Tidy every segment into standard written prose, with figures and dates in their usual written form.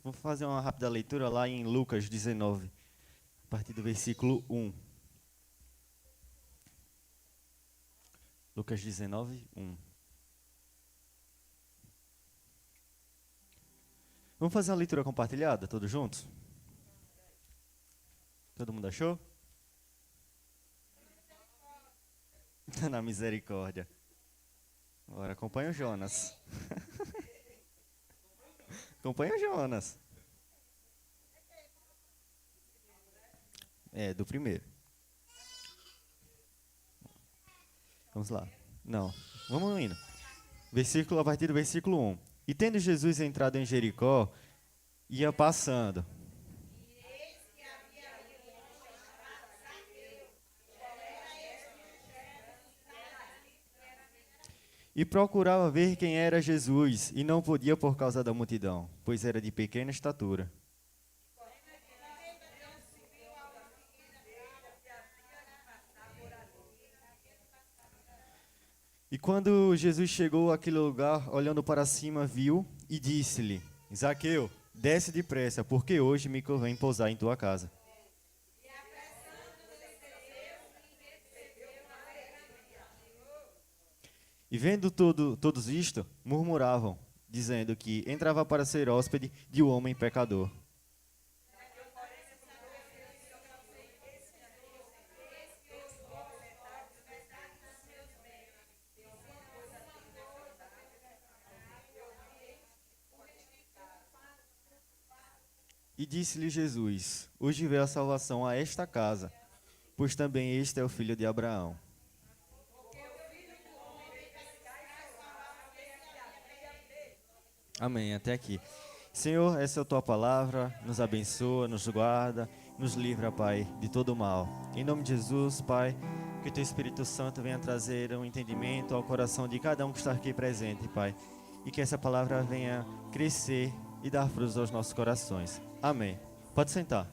Vou fazer uma rápida leitura lá em Lucas 19, a partir do versículo 1. Lucas 19, 1. Vamos fazer uma leitura compartilhada, todos juntos? Todo mundo achou? Na misericórdia. Agora acompanha o Jonas. Acompanha o Jonas. É, do primeiro. Vamos lá. Não, vamos indo. A partir do versículo 1. E tendo Jesus entrado em Jericó, ia passando. E procurava ver quem era Jesus, e não podia por causa da multidão, pois era de pequena estatura. E quando Jesus chegou àquele lugar, olhando para cima, viu e disse-lhe: Zaqueu, desce depressa, porque hoje me convém pousar em tua casa. E vendo todos isto, murmuravam, dizendo que entrava para ser hóspede de um homem pecador. E disse-lhe Jesus: Hoje veio a salvação a esta casa, pois também este é o filho de Abraão. Amém, até aqui. Senhor, essa é a tua palavra, nos abençoa, nos guarda, nos livra, Pai, de todo mal. Em nome de Jesus, Pai, que o teu Espírito Santo venha trazer um entendimento ao coração de cada um que está aqui presente, Pai. E que essa palavra venha crescer e dar frutos aos nossos corações. Amém. Pode sentar.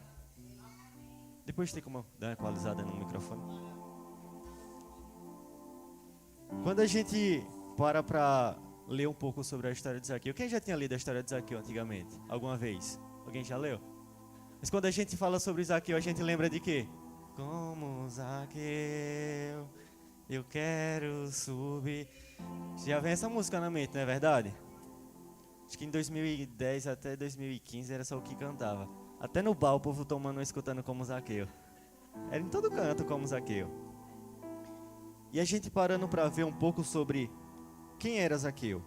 Depois tem como dar uma equalizada no microfone. Quando a gente para ler um pouco sobre a história de Zaqueu, quem já tinha lido a história de Zaqueu antigamente? Alguma vez? Alguém já leu? Mas quando a gente fala sobre Zaqueu, a gente lembra de quê? Como Zaqueu, eu quero subir. Já vem essa música na mente, não é verdade? Acho que em 2010 até 2015 era só o que cantava. Até no bar o povo tomando e escutando como Zaqueu. Era em todo canto como Zaqueu. E a gente parando para ver um pouco sobre quem era Zaqueu.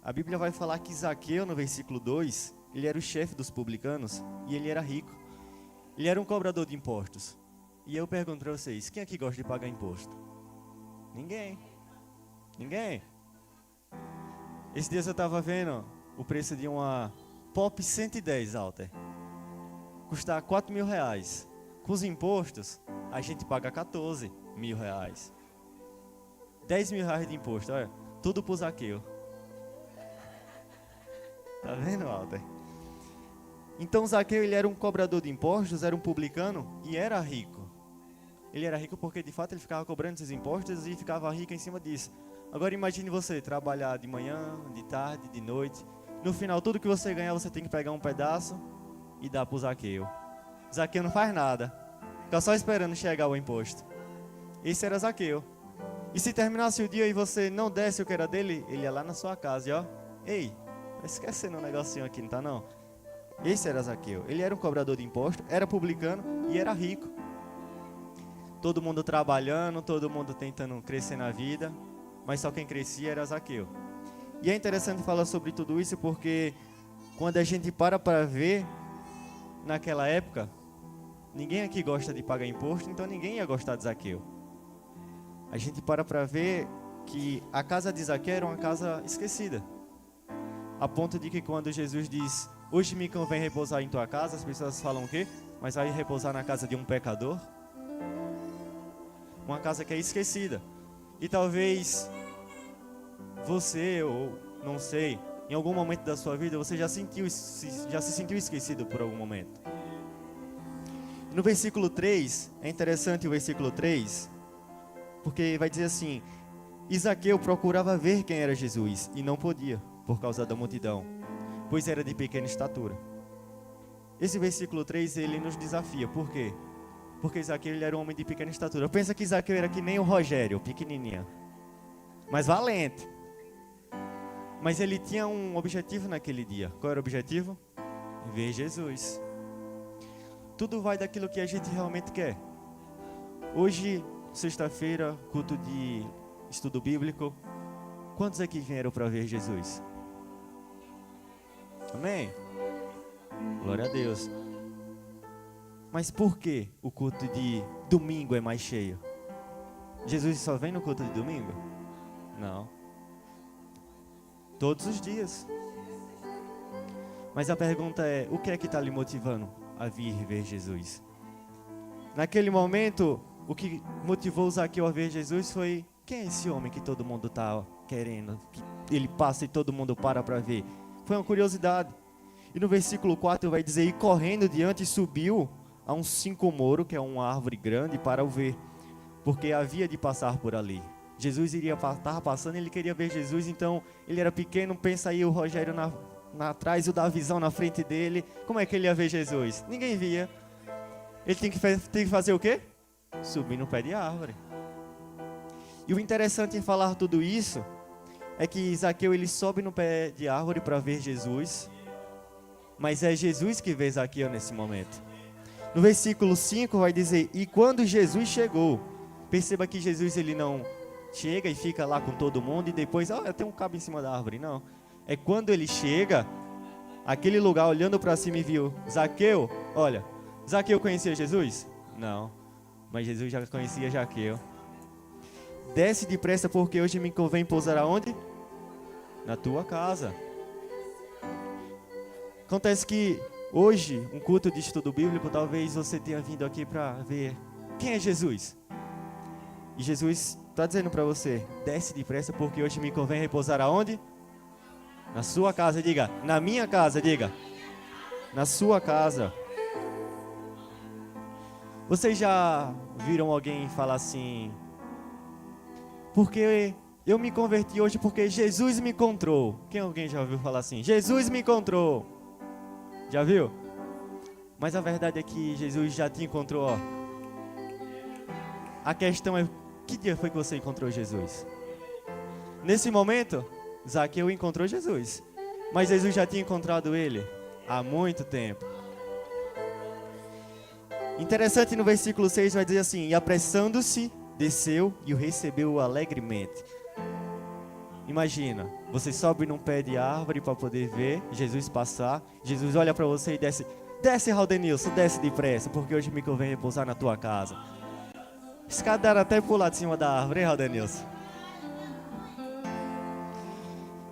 A Bíblia vai falar que Zaqueu, no versículo 2, ele era o chefe dos publicanos e ele era rico. Ele era um cobrador de impostos. E eu pergunto para vocês, quem aqui gosta de pagar imposto? Ninguém. Ninguém. Esses dias eu estava vendo o preço de uma Pop 110 Alter. Custar 4 mil reais. Com os impostos, a gente paga 14 mil reais. 10 mil reais de imposto, olha. Tudo pro Zaqueu. Tá vendo, Alter? Então Zaqueu, ele era um cobrador de impostos, era um publicano e era rico. Ele era rico porque de fato ele ficava cobrando esses impostos e ficava rico em cima disso. Agora imagine você trabalhar de manhã, de tarde, de noite. No final, tudo que você ganhar, você tem que pegar um pedaço e dar pro Zaqueu. Zaqueu não faz nada. Fica só esperando chegar o imposto. Esse era Zaqueu. E se terminasse o dia e você não desse o que era dele, ele ia lá na sua casa e ó, ei, tá esquecendo um negocinho aqui, não tá não? Esse era Zaqueu. Ele era um cobrador de imposto, era publicano e era rico. Todo mundo trabalhando, todo mundo tentando crescer na vida, mas só quem crescia era Zaqueu. E é interessante falar sobre tudo isso porque quando a gente para ver, naquela época, ninguém aqui gosta de pagar imposto, então ninguém ia gostar de Zaqueu. A gente para ver que a casa de Zaqueu era uma casa esquecida. A ponto de que quando Jesus diz, hoje me convém repousar em tua casa, as pessoas falam o quê? Mas vai repousar na casa de um pecador? Uma casa que é esquecida. E talvez você, ou não sei, em algum momento da sua vida, você já se sentiu esquecido por algum momento. No versículo 3, é interessante o versículo 3, porque vai dizer assim, Zaqueu procurava ver quem era Jesus, e não podia, por causa da multidão, pois era de pequena estatura. Esse versículo 3, ele nos desafia. Por quê? Porque Zaqueu, ele era um homem de pequena estatura. Pensa que Zaqueu era que nem o Rogério, pequenininho, mas valente. Mas ele tinha um objetivo naquele dia. Qual era o objetivo? Ver Jesus. Tudo vai daquilo que a gente realmente quer. Hoje, sexta-feira, culto de estudo bíblico. Quantos aqui vieram para ver Jesus? Amém? Glória a Deus. Mas por que o culto de domingo é mais cheio? Jesus só vem no culto de domingo? Não. Todos os dias. Mas a pergunta é, o que é que está lhe motivando a vir ver Jesus? Naquele momento, o que motivou Zaqueu a ver Jesus foi, quem é esse homem que todo mundo está querendo? Que ele passa e todo mundo para ver. Foi uma curiosidade. E no versículo 4 vai dizer, e correndo diante subiu a um sicomoro, que é uma árvore grande, para o ver, porque havia de passar por ali. Jesus iria estar passando, ele queria ver Jesus, então ele era pequeno, pensa aí o Rogério atrás, o da visão na frente dele, como é que ele ia ver Jesus? Ninguém via. Ele tem que fazer o quê? Subir no pé de árvore. E o interessante em falar tudo isso, é que Zaqueu ele sobe no pé de árvore para ver Jesus, mas é Jesus que vê Zaqueu nesse momento. No versículo 5 vai dizer, e quando Jesus chegou, perceba que Jesus ele não chega e fica lá com todo mundo e depois, tem um cabo em cima da árvore, não. É quando ele chega, aquele lugar olhando para cima e viu, Zaqueu, olha, Zaqueu conhecia Jesus? Não, mas Jesus já conhecia Zaqueu. Desce depressa porque hoje me convém pousar aonde? Na tua casa. Acontece que hoje, um culto de estudo bíblico, talvez você tenha vindo aqui para ver quem é Jesus. E Jesus está dizendo para você, desce depressa porque hoje me convém repousar aonde? Na sua casa, diga. Na minha casa, diga. Na sua casa. Vocês já viram alguém falar assim, porque eu me converti hoje porque Jesus me encontrou. Alguém já ouviu falar assim? Jesus me encontrou. Já viu? Mas a verdade é que Jesus já te encontrou, ó. A questão é, que dia foi que você encontrou Jesus? Nesse momento, Zaqueu encontrou Jesus. Mas Jesus já tinha encontrado ele há muito tempo. Interessante, no versículo 6 vai dizer assim, e apressando-se, desceu e o recebeu alegremente. Imagina, você sobe num pé de árvore para poder ver Jesus passar. Jesus olha para você e desce. Desce, Raldenilson, desce depressa, porque hoje me convém repousar na tua casa. Esse cara dá até pular de cima da árvore, hein, Raldenilson?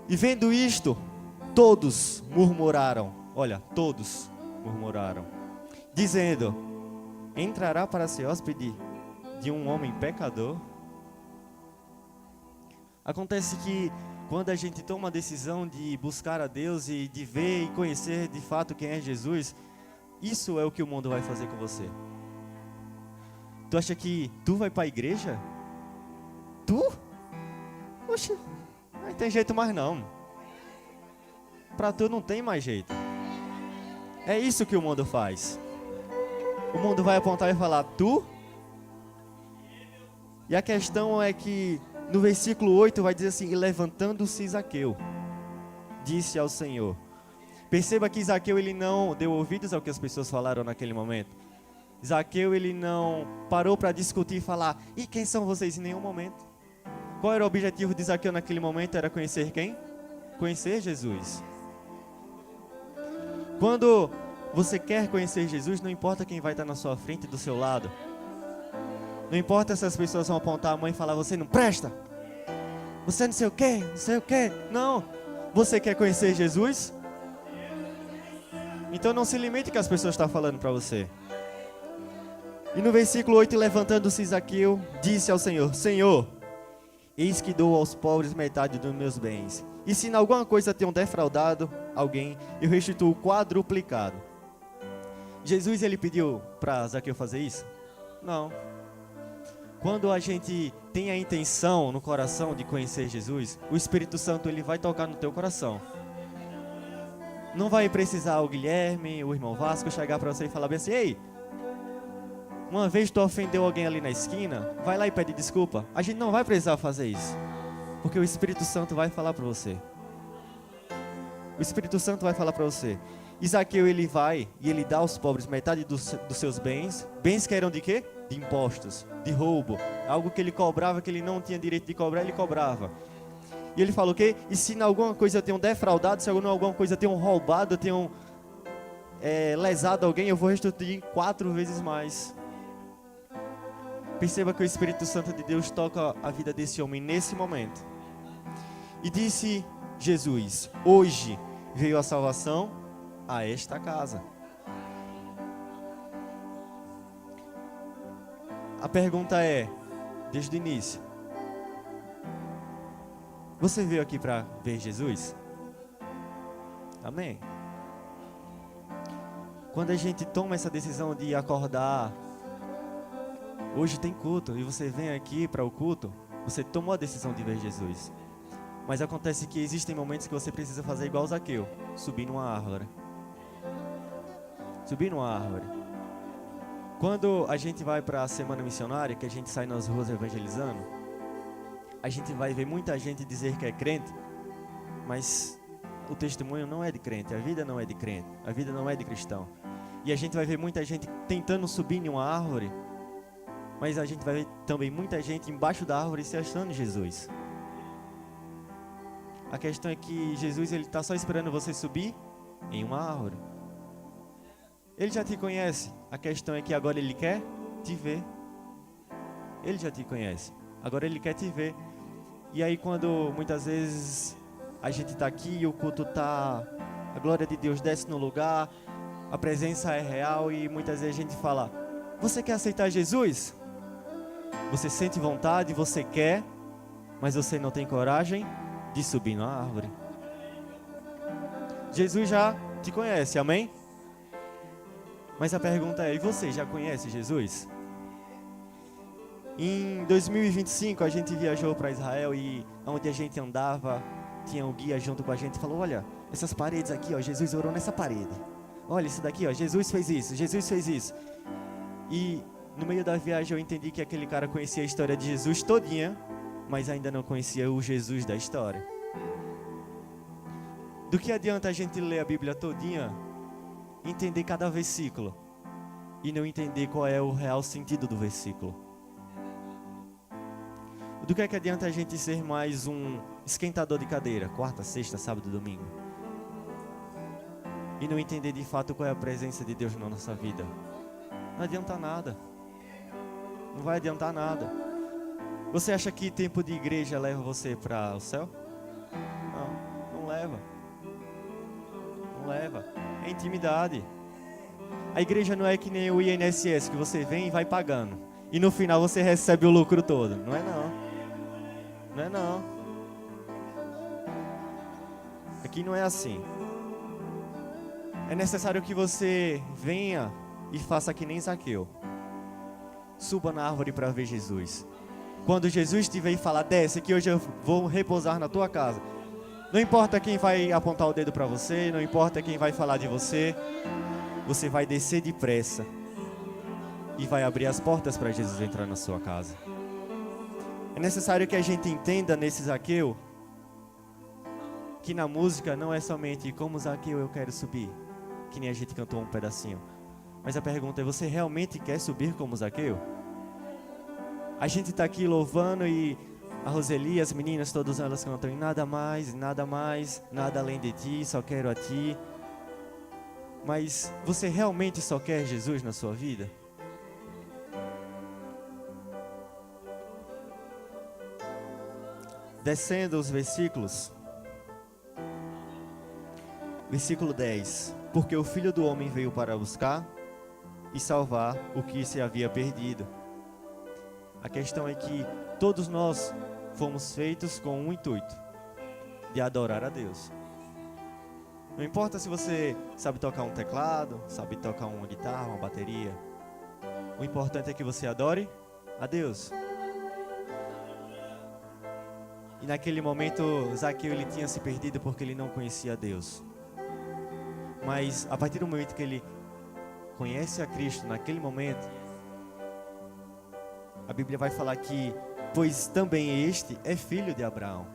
E vendo isto, todos murmuraram. Olha, todos murmuraram, dizendo, entrará para ser hóspede de um homem pecador? Acontece que quando a gente toma a decisão de buscar a Deus e de ver e conhecer de fato quem é Jesus, isso é o que o mundo vai fazer com você. Tu acha que tu vai para a igreja? Tu? Oxe, não tem jeito mais não. Para tu não tem mais jeito. É isso que o mundo faz. O mundo vai apontar e falar, tu? E a questão é que no versículo 8 vai dizer assim, e levantando-se Zaqueu, disse ao Senhor. Perceba que Zaqueu ele não deu ouvidos ao que as pessoas falaram naquele momento. Zaqueu ele não parou para discutir e falar, e quem são vocês? Em nenhum momento. Qual era o objetivo de Zaqueu naquele momento? Era conhecer quem? Conhecer Jesus. Quando você quer conhecer Jesus, não importa quem vai estar na sua frente e do seu lado. Não importa se as pessoas vão apontar a mão e falar, você não presta, você não sei o quê, não sei o quê. Não, você quer conhecer Jesus? Então não se limite ao que as pessoas estão falando para você. E no versículo 8, levantando-se Zaqueu, disse ao Senhor, Senhor, eis que dou aos pobres metade dos meus bens. E se em alguma coisa tenho defraudado alguém, eu restituo quadruplicado. Jesus ele pediu para Zaqueu fazer isso? Não. Quando a gente tem a intenção no coração de conhecer Jesus, o Espírito Santo ele vai tocar no teu coração. Não vai precisar o Guilherme, o irmão Vasco chegar para você e falar bem assim: ei, uma vez tu ofendeu alguém ali na esquina, vai lá e pede desculpa. A gente não vai precisar fazer isso, porque o Espírito Santo vai falar para você. O Espírito Santo vai falar para você. E Zaqueu, ele vai e ele dá aos pobres metade dos seus bens. Bens que eram de quê? De impostos, de roubo. Algo que ele cobrava, que ele não tinha direito de cobrar, ele cobrava. E ele fala o quê? E se em alguma coisa eu tenho defraudado, se em alguma coisa eu tenho roubado, eu tenho lesado alguém, eu vou restituir 4 vezes mais. Perceba que o Espírito Santo de Deus toca a vida desse homem nesse momento. E disse Jesus: hoje veio a salvação a esta casa. A pergunta é, desde o início: você veio aqui para ver Jesus? Amém? Quando a gente toma essa decisão de acordar, hoje tem culto, e você vem aqui para o culto, você tomou a decisão de ver Jesus. Mas acontece que existem momentos que você precisa fazer igual Zaqueu, subir numa árvore. Subir numa árvore. Quando a gente vai para a semana missionária, que a gente sai nas ruas evangelizando, a gente vai ver muita gente dizer que é crente, mas o testemunho não é de crente, a vida não é de crente, a vida não é de cristão. E a gente vai ver muita gente tentando subir em uma árvore, mas a gente vai ver também muita gente embaixo da árvore se achando Jesus. A questão é que Jesus, ele está só esperando você subir em uma árvore. Ele já te conhece. A questão é que agora ele quer te ver. Ele já te conhece. Agora ele quer te ver. E aí quando muitas vezes a gente está aqui e o culto está... A glória de Deus desce no lugar, a presença é real e muitas vezes a gente fala: você quer aceitar Jesus? Você sente vontade, você quer, mas você não tem coragem de subir na árvore. Jesus já te conhece, amém? Mas a pergunta é: e você já conhece Jesus? Em 2025 a gente viajou para Israel e onde a gente andava, tinha um guia junto com a gente e falou: olha, essas paredes aqui, ó, Jesus orou nessa parede. Olha isso daqui, ó, Jesus fez isso, Jesus fez isso. E no meio da viagem eu entendi que aquele cara conhecia a história de Jesus todinha, mas ainda não conhecia o Jesus da história. Do que adianta a gente ler a Bíblia todinha, entender cada versículo e não entender qual é o real sentido do versículo? Do que adianta a gente ser mais um esquentador de cadeira, quarta, sexta, sábado, domingo, e não entender de fato qual é a presença de Deus na nossa vida? Não adianta nada. Não vai adiantar nada. Você acha que tempo de igreja leva você para o céu? Não, não leva. Não leva. É intimidade. A igreja não é que nem o INSS, que você vem e vai pagando, e no final você recebe o lucro todo. Não é não. Não é não. Aqui não é assim. É necessário que você venha e faça que nem Zaqueu. Suba na árvore para ver Jesus. Quando Jesus te ver e falar: desce que hoje eu vou repousar na tua casa. Não importa quem vai apontar o dedo para você, não importa quem vai falar de você, você vai descer depressa e vai abrir as portas para Jesus entrar na sua casa. É necessário que a gente entenda nesse Zaqueu que na música não é somente como Zaqueu eu quero subir, que nem a gente cantou um pedacinho. Mas a pergunta é: você realmente quer subir como Zaqueu? A gente está aqui louvando e a Roseli, as meninas, todas elas cantam: e nada mais, nada além de ti, só quero a ti. Mas você realmente só quer Jesus na sua vida? Descendo os versículos. Versículo 10. Porque o Filho do Homem veio para buscar e salvar o que se havia perdido. A questão é que todos nós fomos feitos com um intuito: de adorar a Deus. Não importa se você sabe tocar um teclado, sabe tocar uma guitarra, uma bateria. O importante é que você adore a Deus. E naquele momento, Zaqueu, ele tinha se perdido porque ele não conhecia Deus. Mas a partir do momento que ele conhece a Cristo, naquele momento, a Bíblia vai falar que, pois também este é filho de Abraão.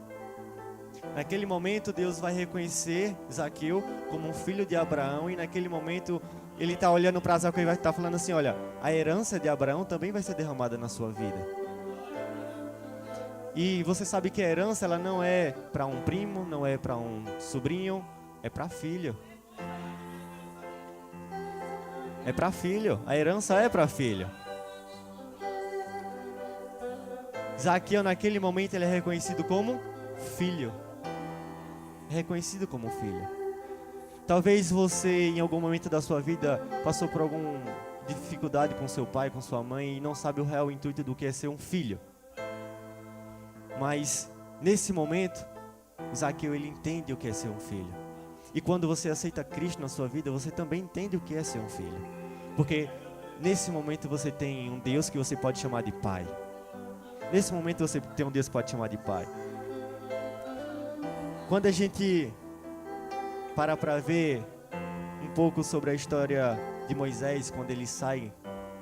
Naquele momento Deus vai reconhecer Zaqueu como um filho de Abraão, e naquele momento ele está olhando para Zaqueu e vai estar falando assim: olha, a herança de Abraão também vai ser derramada na sua vida. E você sabe que a herança, ela não é para um primo, não é para um sobrinho, é para filho. É para filho, a herança é para filho. Zaqueu, naquele momento, ele é reconhecido como filho. É reconhecido como filho. Talvez você, em algum momento da sua vida, passou por alguma dificuldade com seu pai, com sua mãe, e não sabe o real intuito do que é ser um filho. Mas, nesse momento, Zaqueu, ele entende o que é ser um filho. E quando você aceita Cristo na sua vida, você também entende o que é ser um filho. Porque, nesse momento, você tem um Deus que você pode chamar de Pai. Nesse momento, você tem um Deus que pode chamar de Pai. Quando a gente para ver um pouco sobre a história de Moisés, quando ele sai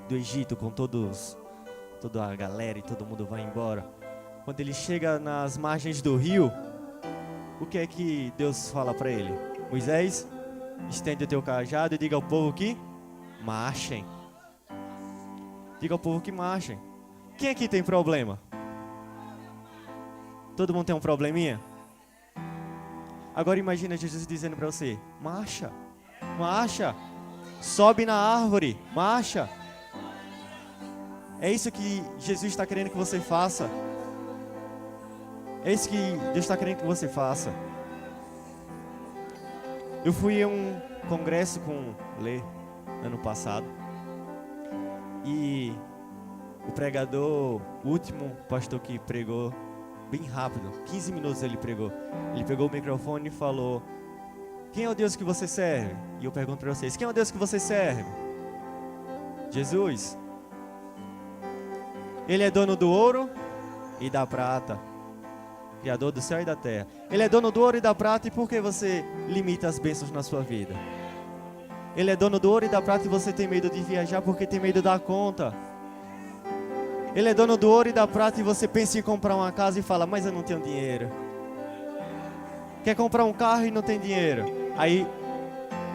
do Egito com toda a galera e todo mundo vai embora. Quando ele chega nas margens do rio, o que é que Deus fala para ele? Moisés, estende o teu cajado e diga ao povo que marchem. Diga ao povo que marchem. Quem aqui tem problema? Todo mundo tem um probleminha? Agora imagina Jesus dizendo para você: marcha, marcha, sobe na árvore, marcha. É isso que Jesus está querendo que você faça. É isso que Deus está querendo que você faça. Eu fui a um congresso com o Lê ano passado. E o pregador, o último pastor que pregou, bem rápido, 15 minutos ele pregou. Ele pegou o microfone e falou: quem é o Deus que você serve? E eu pergunto para vocês: quem é o Deus que você serve? Jesus. Ele é dono do ouro e da prata, Criador do céu e da terra. Ele é dono do ouro e da prata, e por que você limita as bênçãos na sua vida? Ele é dono do ouro e da prata e você tem medo de viajar porque tem medo da conta. Ele é dono do ouro e da prata e você pensa em comprar uma casa e fala: mas eu não tenho dinheiro. Quer comprar um carro e não tem dinheiro. Aí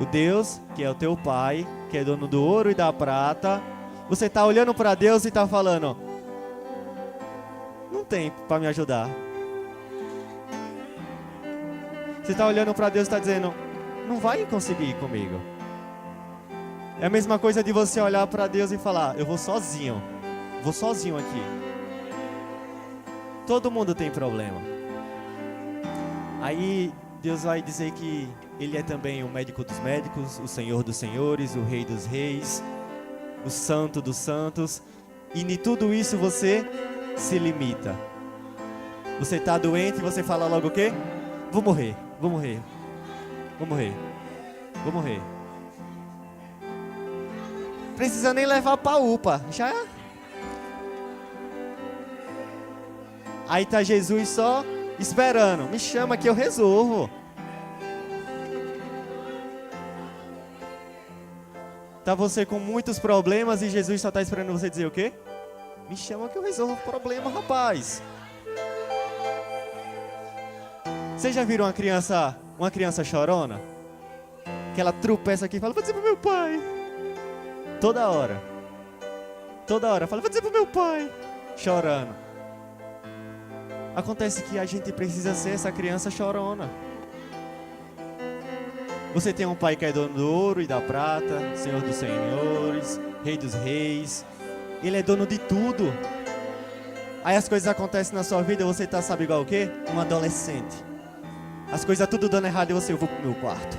o Deus, que é o teu pai, que é dono do ouro e da prata, você está olhando para Deus e está falando: não tem para me ajudar. Você está olhando para Deus e está dizendo: não vai conseguir ir comigo. É a mesma coisa de você olhar para Deus e falar: eu vou sozinho aqui. Todo mundo tem problema. Aí Deus vai dizer que Ele é também o médico dos médicos, o Senhor dos senhores, o Rei dos reis, o Santo dos santos. E em tudo isso você se limita. Você está doente e você fala logo o quê? Vou morrer. Precisa nem levar pra UPA, já. Aí tá Jesus só esperando: me chama que eu resolvo. Tá você com muitos problemas e Jesus só tá esperando você dizer o quê? Me chama que eu resolvo o problema, rapaz. Vocês já viram uma criança chorona? Que ela tropeça aqui e fala: vou dizer pro meu pai. Toda hora fala: vou dizer pro meu pai. Chorando. Acontece que a gente precisa ser essa criança chorona. Você tem um pai que é dono do ouro e da prata, Senhor dos senhores, Rei dos reis. Ele é dono de tudo. Aí as coisas acontecem na sua vida e você tá, sabe igual o quê? Um adolescente. As coisas tudo dando errado e eu vou pro meu quarto.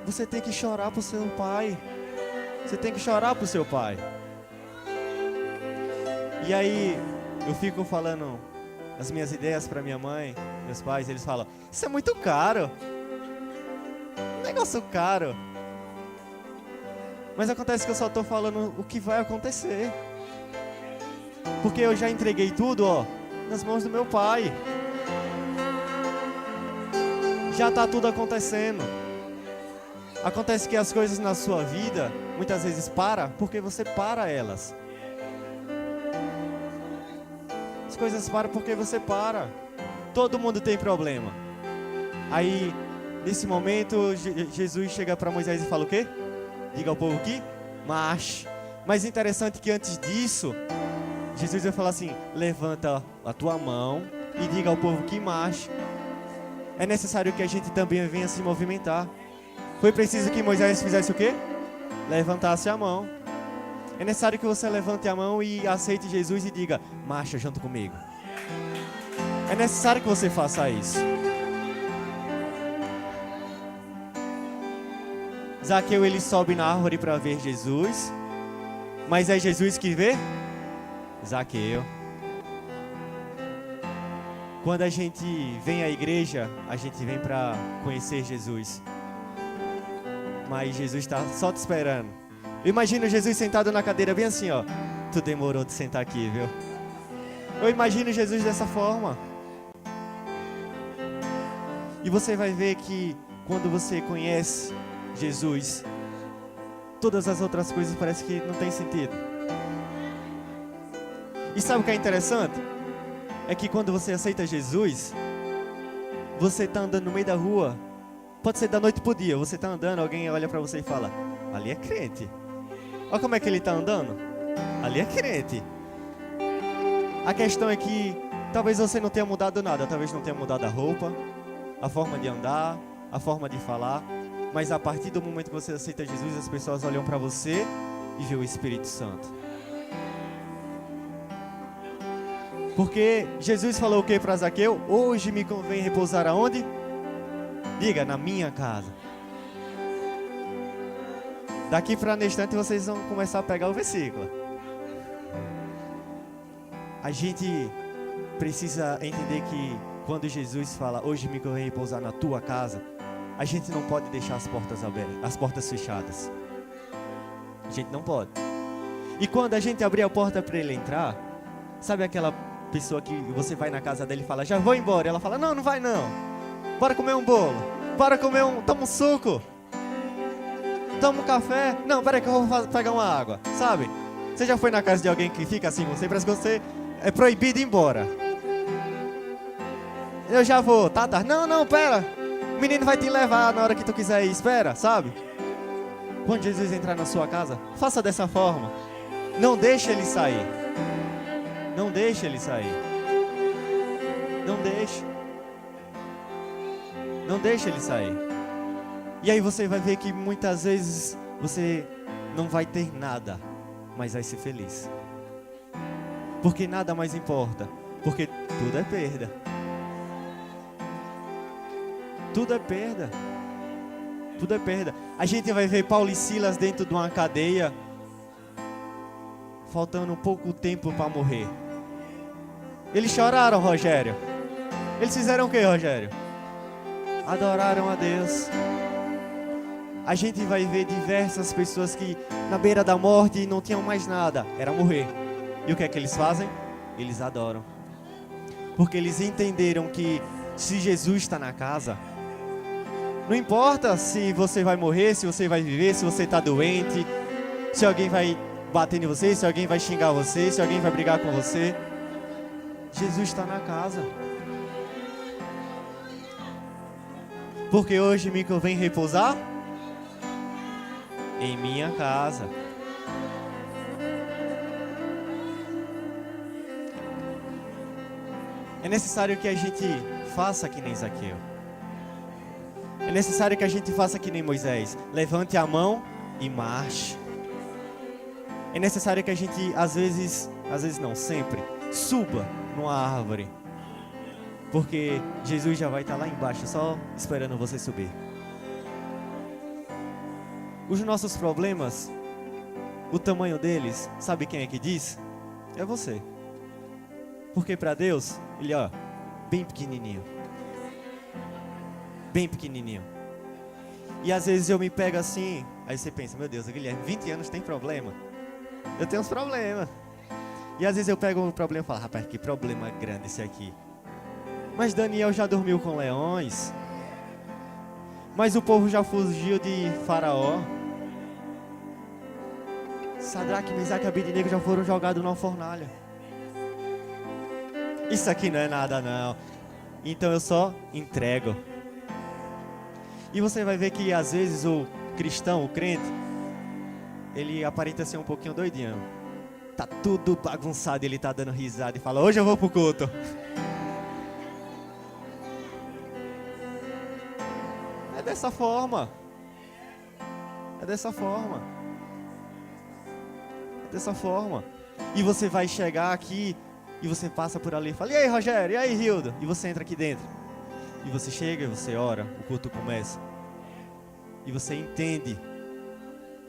Você tem que chorar pro seu pai. Você tem que chorar pro seu pai. E aí eu fico falando as minhas ideias pra minha mãe, meus pais, eles falam: isso é muito caro. Negócio caro. Mas acontece que eu só tô falando o que vai acontecer. Porque eu já entreguei tudo, nas mãos do meu pai. Já está tudo acontecendo. Acontece que as coisas na sua vida muitas vezes param porque você para elas. As coisas param porque você para. Todo mundo tem problema. Aí, nesse momento, Jesus chega para Moisés e fala o quê? Diga ao povo que marche. Mas interessante que antes disso, Jesus vai falar assim: levanta a tua mão e diga ao povo que marche. É necessário que a gente também venha se movimentar. Foi preciso que Moisés fizesse o quê? Levantasse a mão. É necessário que você levante a mão e aceite Jesus e diga: marcha junto comigo. É necessário que você faça isso. Zaqueu, ele sobe na árvore para ver Jesus. Mas é Jesus que vê Zaqueu. Quando a gente vem à igreja, a gente vem para conhecer Jesus. Mas Jesus está só te esperando. Eu imagino Jesus sentado na cadeira bem assim, ó. Tu demorou de sentar aqui, viu? Eu imagino Jesus dessa forma. E você vai ver que quando você conhece Jesus, todas as outras coisas parecem que não tem sentido. E sabe o que é interessante? É que quando você aceita Jesus, você está andando no meio da rua. Pode ser da noite pro dia. Você está andando, alguém olha para você e fala: ali é crente. Olha como é que ele está andando. Ali é crente. A questão é que talvez você não tenha mudado nada. Talvez não tenha mudado a roupa, a forma de andar, a forma de falar. Mas a partir do momento que você aceita Jesus, as pessoas olham para você e vê o Espírito Santo. Porque Jesus falou o que para Zaqueu? Hoje me convém repousar aonde? Diga, na minha casa. Daqui para neste instante vocês vão começar a pegar o versículo. A gente precisa entender que quando Jesus fala, hoje me convém repousar na tua casa, a gente não pode deixar as portas abertas, as portas fechadas. A gente não pode. E quando a gente abrir a porta para ele entrar, sabe aquela pessoa que você vai na casa dele e fala, já vou embora. Ela fala, não, não vai não. Bora comer um bolo. Bora comer toma um suco. Toma um café. Não, peraí que eu vou pegar uma água. Sabe? Você já foi na casa de alguém que fica assim com você? Parece que você é proibido ir embora. Eu já vou, tá? Não, não, pera. O menino vai te levar na hora que tu quiser ir. Espera, sabe? Quando Jesus entrar na sua casa, faça dessa forma. Não deixe ele sair. Não deixe ele sair. Não deixe. Não deixe ele sair. E aí você vai ver que muitas vezes você não vai ter nada, mas vai ser feliz. Porque nada mais importa. Porque tudo é perda. Tudo é perda. Tudo é perda. A gente vai ver Paulo e Silas dentro de uma cadeia, faltando pouco tempo para morrer. Eles choraram, Rogério. Eles fizeram o que, Rogério? Adoraram a Deus. A gente vai ver diversas pessoas que na beira da morte não tinham mais nada, era morrer. E o que é que eles fazem? Eles adoram. Porque eles entenderam que se Jesus está na casa, não importa se você vai morrer, se você vai viver, se você está doente, se alguém vai bater em você, se alguém vai xingar você, se alguém vai brigar com você. Jesus está na casa. Porque hoje me convém repousar em minha casa. É necessário que a gente faça que nem Zaqueu. É necessário que a gente faça que nem Moisés. Levante a mão e marche. É necessário que a gente, às vezes não, sempre, suba numa árvore. Porque Jesus já vai estar lá embaixo, só esperando você subir. Os nossos problemas, o tamanho deles, sabe quem é que diz? É você. Porque para Deus, Ele bem pequenininho. Bem pequenininho. E às vezes eu me pego assim, aí você pensa, meu Deus, Guilherme, 20 anos tem problema? Eu tenho uns problemas. E às vezes eu pego um problema e falo, rapaz, que problema grande esse aqui. Mas Daniel já dormiu com leões. Mas o povo já fugiu de Faraó. Sadraque, Mesaque e Abednego já foram jogados na fornalha. Isso aqui não é nada não. Então eu só entrego. E você vai ver que às vezes o cristão, o crente, ele aparenta ser um pouquinho doidinho. Tá tudo bagunçado, ele tá dando risada e fala: hoje eu vou pro culto. É dessa forma. É dessa forma. É dessa forma. E você vai chegar aqui e você passa por ali e fala: e aí, Rogério? E aí, Hilda? E você entra aqui dentro. E você chega e você ora, o culto começa. E você entende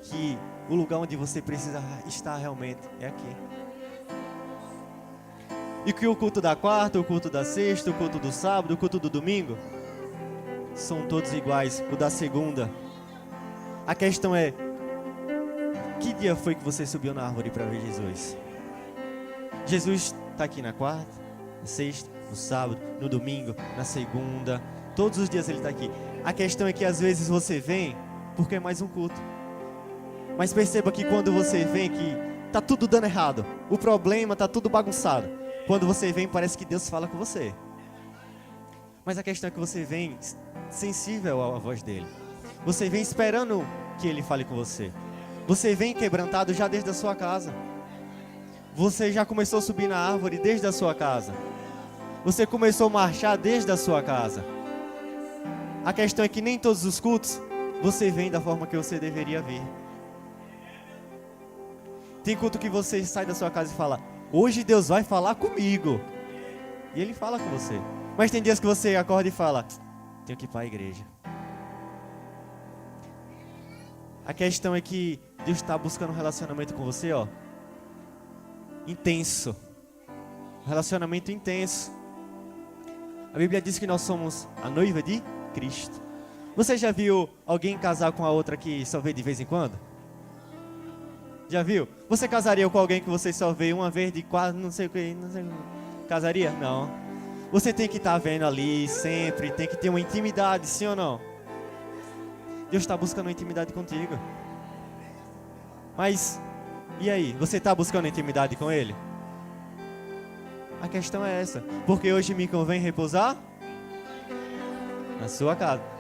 que o lugar onde você precisa estar realmente é aqui. E que o culto da quarta, o culto da sexta, o culto do sábado, o culto do domingo são todos iguais. O da segunda. A questão é: que dia foi que você subiu na árvore para ver Jesus? Jesus está aqui na quarta, na sexta, no sábado, no domingo, na segunda. Todos os dias ele está aqui. A questão é que às vezes você vem porque é mais um culto. Mas perceba que quando você vem que tá tudo dando errado, o problema tá tudo bagunçado. Quando você vem parece que Deus fala com você. Mas a questão é que você vem sensível à voz dele. Você vem esperando que ele fale com você. Você vem quebrantado já desde a sua casa. Você já começou a subir na árvore desde a sua casa. Você começou a marchar desde a sua casa. A questão é que nem todos os cultos você vem da forma que você deveria vir. Tem culto que você sai da sua casa e fala: hoje Deus vai falar comigo. E ele fala com você. Mas tem dias que você acorda e fala: tenho que ir para a igreja. A questão é que Deus está buscando um relacionamento com você, ó, intenso. Um relacionamento intenso. A Bíblia diz que nós somos a noiva de Cristo. Você já viu alguém casar com a outra que só vê de vez em quando? Já viu? Você casaria com alguém que você só vê uma vez de quase, não sei o que, não sei. Casaria? Não. Você tem que estar vendo ali sempre, tem que ter uma intimidade, sim ou não? Deus está buscando uma intimidade contigo. Mas, e aí? Você está buscando intimidade com Ele? A questão é essa. Porque hoje me convém repousar na sua casa.